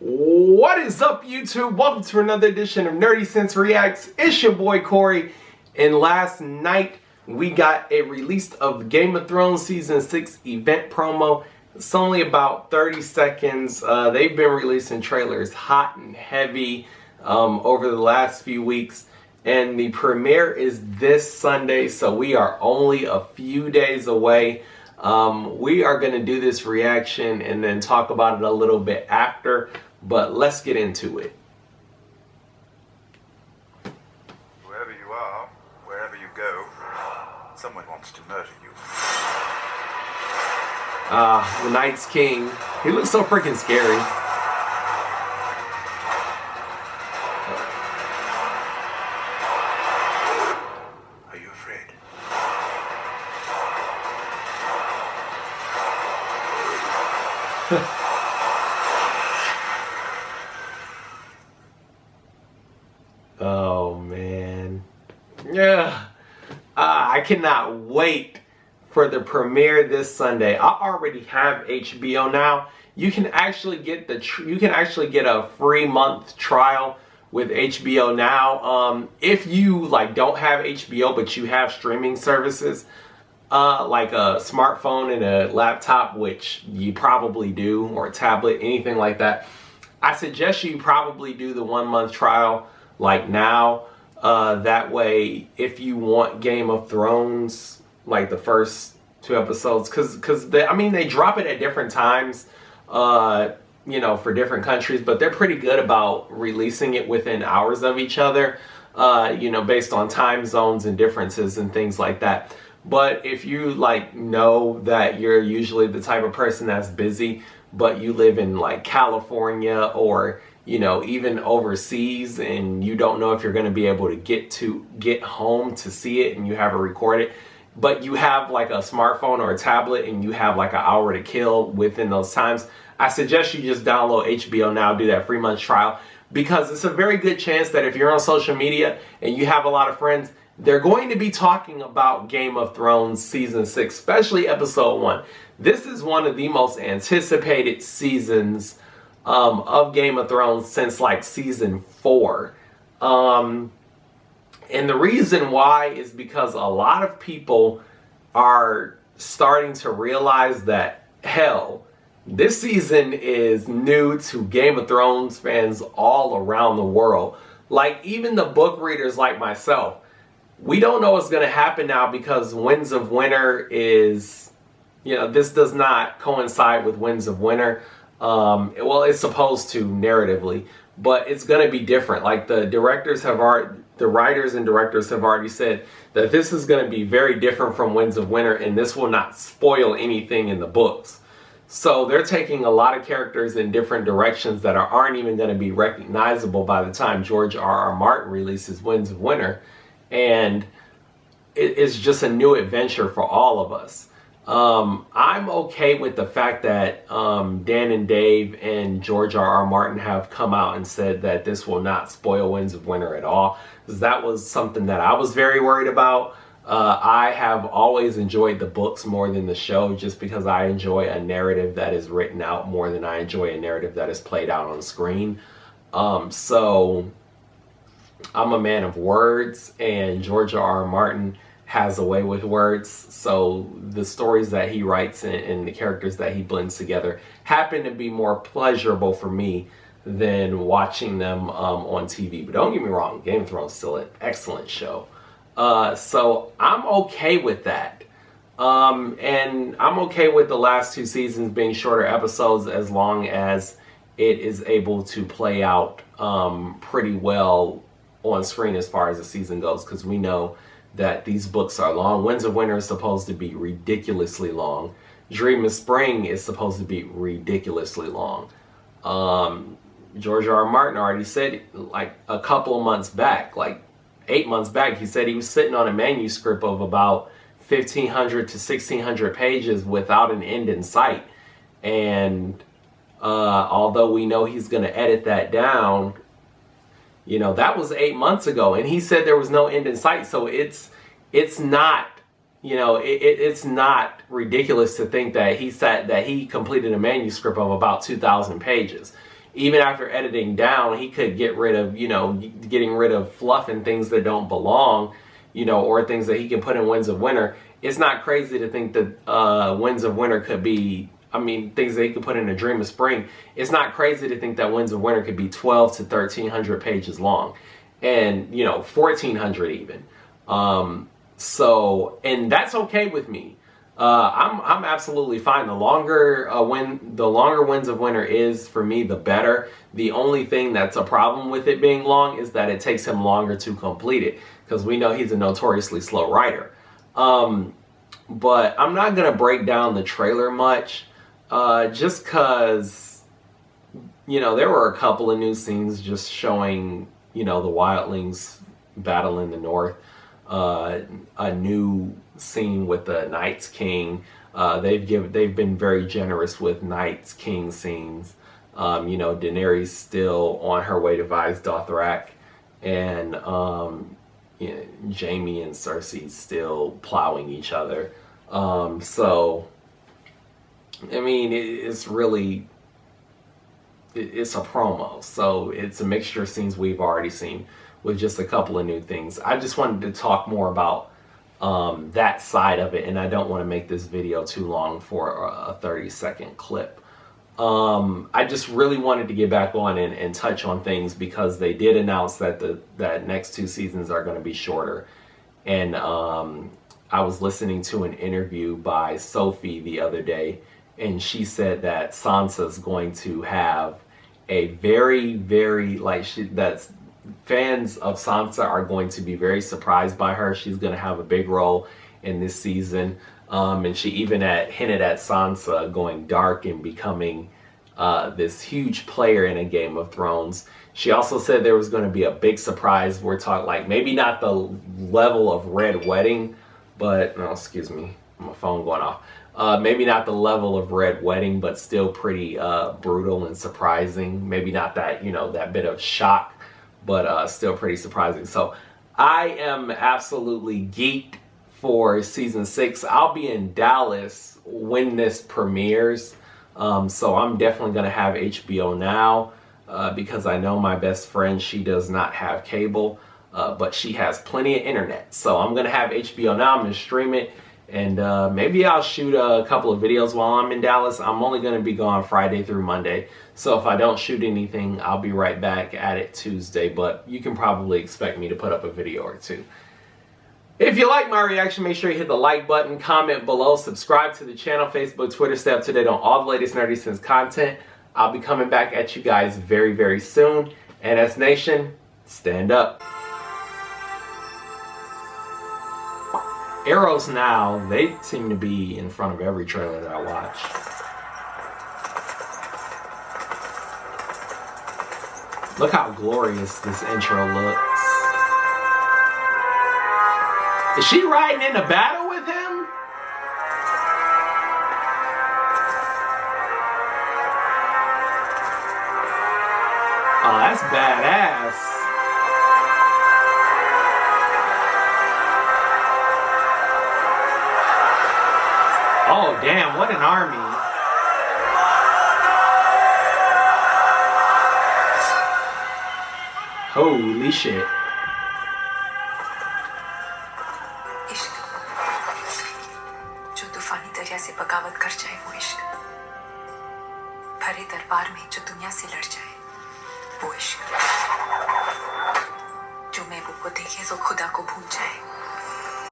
What is up, YouTube? Welcome to another edition of Nerdy Sense Reacts. It's your boy Corey, and last night we got a release of Game of Thrones Season 6 event promo. It's only about 30 seconds. They've been releasing trailers hot and heavy over the last few weeks, and the premiere is this Sunday, so we are only a few days away. We are going to do this reaction and then talk about it a little bit after. But let's get into it. Wherever you are, wherever you go, someone wants to murder you. The Night's King. He looks so freaking scary. Are you afraid? Oh man, yeah. I cannot wait for the premiere this Sunday. I already have HBO now. You can actually get a free month trial with HBO now. If you don't have HBO but you have streaming services like a smartphone and a laptop, which you probably do, or a tablet, anything like that, I suggest you probably do the 1 month trial now. That way, if you want Game of Thrones, the first 2 episodes, because they drop it at different times, for different countries, but they're pretty good about releasing it within hours of each other, based on time zones and differences and things like that. But if you know that you're usually the type of person that's busy, but you live in California or even overseas, and you don't know if you're going to be able to get home to see it, and you have it recorded, but you have a smartphone or a tablet and you have an hour to kill within those times, I suggest you just download HBO now, do that free month trial, because it's a very good chance that if you're on social media and you have a lot of friends, they're going to be talking about Game of Thrones Season 6, especially Episode 1. This is one of the most anticipated seasons of Game of Thrones since Season 4. And the reason why is because a lot of people are starting to realize that, hell, this season is new to Game of Thrones fans all around the world. Even the book readers like myself, we don't know what's going to happen now, because Winds of Winter is, this does not coincide with Winds of Winter. Well, it's supposed to narratively, but it's going to be different. The writers and directors have already said that this is going to be very different from Winds of Winter, and this will not spoil anything in the books. So they're taking a lot of characters in different directions that aren't even going to be recognizable by the time George R.R. Martin releases Winds of Winter. And it's just a new adventure for all of us. I'm okay with the fact that Dan and Dave and George R.R. Martin have come out and said that this will not spoil Winds of Winter at all, because that was something that I was very worried about. I have always enjoyed the books more than the show, just because I enjoy a narrative that is written out more than I enjoy a narrative that is played out on screen. So I'm a man of words, and George R.R. Martin has a way with words, so the stories that he writes and the characters that he blends together happen to be more pleasurable for me than watching them on TV. But don't get me wrong, Game of Thrones is still an excellent show. So I'm okay with that. And I'm okay with the last 2 seasons being shorter episodes, as long as it is able to play out pretty well on screen as far as the season goes, because we know that these books are long. Winds of Winter is supposed to be ridiculously long. Dream of Spring is supposed to be ridiculously long. George R.R. Martin already said a couple of months back, 8 months back, he said he was sitting on a manuscript of about 1,500 to 1,600 pages without an end in sight. And although we know he's going to edit that down, that was 8 months ago, and he said there was no end in sight. So it's not, it's not ridiculous to think that he completed a manuscript of about 2,000 pages. even after editing down, he could get rid of, getting rid of fluff and things that don't belong, or things that he can put in Winds of Winter. It's not crazy to think that Winds of Winter could be, things that he could put in A Dream of Spring. It's not crazy to think that Winds of Winter could be 12 to 1,300 pages long, and 1,400 even. And that's okay with me. I'm absolutely fine. The longer Winds of Winter is for me, the better. The only thing that's a problem with it being long is that it takes him longer to complete it, because we know he's a notoriously slow writer. But I'm not gonna break down the trailer much, just because there were a couple of new scenes just showing the wildlings battle in the north. A new scene with the Night's King. They've been very generous with Night's King scenes. Daenerys still on her way to Vise Dothrak, and Jaime and Cersei still plowing each other. It's really, it's a promo, so it's a mixture of scenes we've already seen with just a couple of new things. I just wanted to talk more about that side of it, and I don't want to make this video too long for a 30-second clip. I just really wanted to get back on and touch on things, because they did announce that that next 2 seasons are going to be shorter. And I was listening to an interview by Sophie the other day, and she said that Sansa's going to have a very, very, that's fans of Sansa are going to be very surprised by her. She's going to have a big role in this season. And she even hinted at Sansa going dark and becoming this huge player in a Game of Thrones. She also said there was going to be a big surprise. We're talking maybe not the level of Red Wedding, but, no, excuse me, my phone going off. Maybe not the level of Red Wedding, but still pretty brutal and surprising. Maybe not that, that bit of shock, but still pretty surprising. So I am absolutely geeked for season 6. I'll be in Dallas when this premieres. So I'm definitely going to have HBO Now, because I know my best friend, she does not have cable, but she has plenty of internet. So I'm going to have HBO Now. I'm going to stream it. And maybe I'll shoot a couple of videos while I'm in Dallas. I'm only going to be gone Friday through Monday. So if I don't shoot anything, I'll be right back at it Tuesday. But you can probably expect me to put up a video or 2. If you like my reaction, make sure you hit the like button, comment below, subscribe to the channel, Facebook, Twitter, stay up to date on all the latest Nerdy Sense content. I'll be coming back at you guys very, very soon. And as Nation, stand up. Arrows now, they seem to be in front of every trailer that I watch. Look how glorious this intro looks. Is she riding into battle with him? Oh, that's badass. Oh, damn, what an army. Holy shit. इश्क जो तूफानी दरिया से बगावत कर जाए, वो इश्क भरे दरबार में जो दुनिया से लड़ जाए, वो इश्क जो महबूब को देखे तो खुदा को भूल जाए।